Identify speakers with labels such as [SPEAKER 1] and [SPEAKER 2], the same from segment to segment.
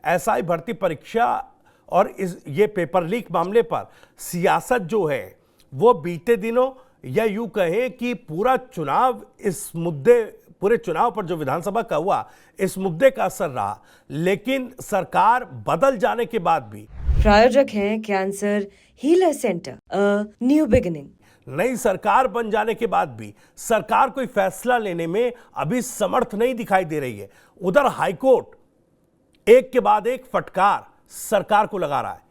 [SPEAKER 1] SI भर्ती परीक्षा और इस ये पेपर लीक मामले पर सियासत जो है वो बीते दिनों या यूं कहें कि पूरा चुनाव इस मुद्दे पूरे चुनाव पर जो विधानसभा का हुआ इस मुद्दे का असर रहा। लेकिन सरकार बदल जाने के बाद भी
[SPEAKER 2] प्रायोजक हैं cancer healer centre a new beginning.
[SPEAKER 1] नई सरकार बन जाने के बाद भी सरकार कोई फैसला लेने में अभी समर्थ नहीं दिखाई दे रही है। उधर हाईकोर्ट एक के बाद एक फटकार सरकार को लगा रहा है।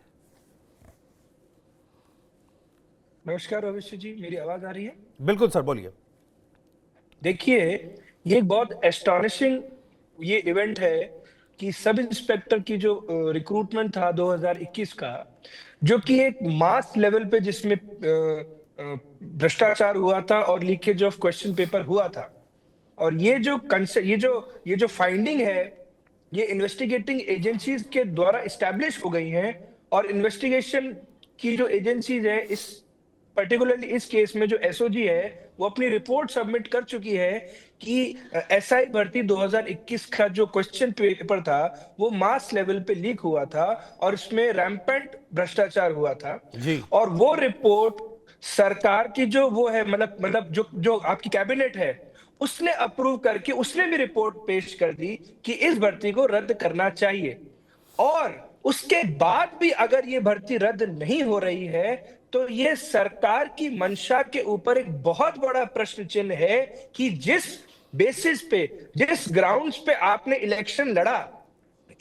[SPEAKER 3] नमस्कार अवश्य जी, मेरी आवाज आ रही है?
[SPEAKER 1] बिल्कुल सर, बोलिए।
[SPEAKER 3] देखिए, ये एक बहुत एस्टॉनिशिंग ये इवेंट है कि सब इंस्पेक्टर की जो रिक्रूटमेंट था 2021 का, जो कि एक मास लेवल पे जिसमें भ्रष्टाचार हुआ था और लीकेज ऑफ क्वेश्चन पेपर हुआ था। और ये जो फाइंडिंग है, ये इन्वेस्टिगेटिंग एजेंसीज के द्वारा इस्टेब्लिश हो गई हैं। और इन्वेस्टिगेशन की जो एजेंसीज है, इस पर्टिकुलरली इस केस में जो एसओजी है, वो अपनी रिपोर्ट सबमिट कर चुकी है कि एसआई भर्ती 2021 का जो क्वेश्चन पेपर था वो मास लेवल पे लीक हुआ था और इसमें रैम्पेंट भ्रष्टाचार हुआ था
[SPEAKER 1] जी।
[SPEAKER 3] और वो रिपोर्ट सरकार की जो वो है मतलब जो आपकी कैबिनेट है उसने अप्रूव करके उसने भी रिपोर्ट पेश कर दी कि इस भर्ती को रद्द करना चाहिए। और उसके बाद भी अगर ये भर्ती रद्द नहीं हो रही है तो ये सरकार की मंशा के ऊपर एक बहुत बड़ा प्रश्न चिन्ह है कि जिस बेसिस पे, जिस ग्राउंड्स पे आपने इलेक्शन लड़ा,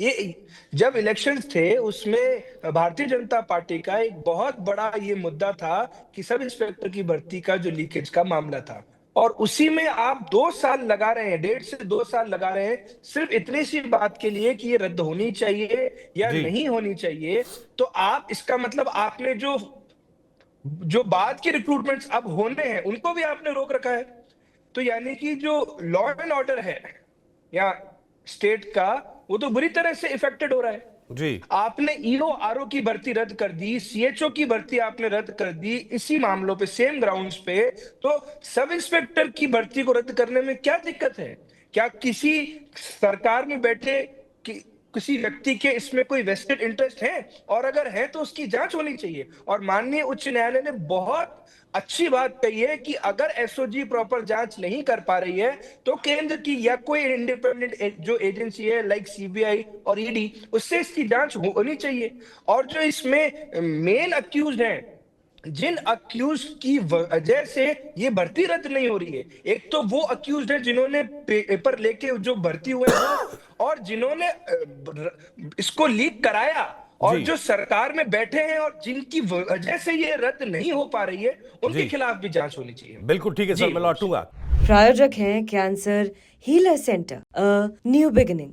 [SPEAKER 3] ये जब इलेक्शंस थे उसमें भारतीय जनता पार्टी का एक बहुत बड़ा ये मुद्दा था कि सब इंस्पेक्टर की भर्ती का जो लीकेज का मामला था। और उसी में आप 2 साल लगा रहे हैं, 1.5 से 2 साल लगा रहे हैं सिर्फ इतनी सी बात के लिए कि ये रद्द होनी चाहिए या नहीं होनी चाहिए। तो आप इसका मतलब आपने जो बाद के रिक्रूटमेंट्स अब होने हैं उनको भी आपने रोक रखा है। तो यानी कि जो लॉ एंड ऑर्डर है या स्टेट का, वो तो बुरी तरह से इफेक्टेड हो रहा है
[SPEAKER 1] जी।
[SPEAKER 3] आपने ईओ आरओ की भर्ती रद्द कर दी, सीएचओ की भर्ती आपने रद्द कर दी इसी मामलों पे, सेम ग्राउंड्स पे। तो सब इंस्पेक्टर की भर्ती को रद्द करने में क्या दिक्कत है? क्या किसी सरकार में बैठे किसी व्यक्ति के इसमें कोई वेस्टेड इंटरेस्ट है? और अगर है तो उसकी जांच होनी चाहिए। और माननीय उच्च न्यायालय ने बहुत अच्छी बात कही है कि अगर एसओजी प्रॉपर जांच नहीं कर पा रही है तो केंद्र की या कोई इंडिपेंडेंट जो एजेंसी है लाइक सीबीआई और ईडी, उससे इसकी जांच होनी चाहिए। और जो इसमें मेन अक्यूज्ड हैं, जिन अक्यूज की वजह से ये भर्ती रद्द नहीं हो रही है, एक तो वो अक्यूज्ड है जिन्होंने पेपर लेके जो भर्ती हुए हैं और जिन्होंने इसको लीक कराया, और जो सरकार में बैठे हैं और जिनकी वजह से ये रद्द नहीं हो पा रही है, उनके खिलाफ भी जांच होनी चाहिए।
[SPEAKER 1] बिल्कुल ठीक है सर, मैं लौटूंगा।
[SPEAKER 2] प्रायोजक हैं cancer healer centre a new beginning.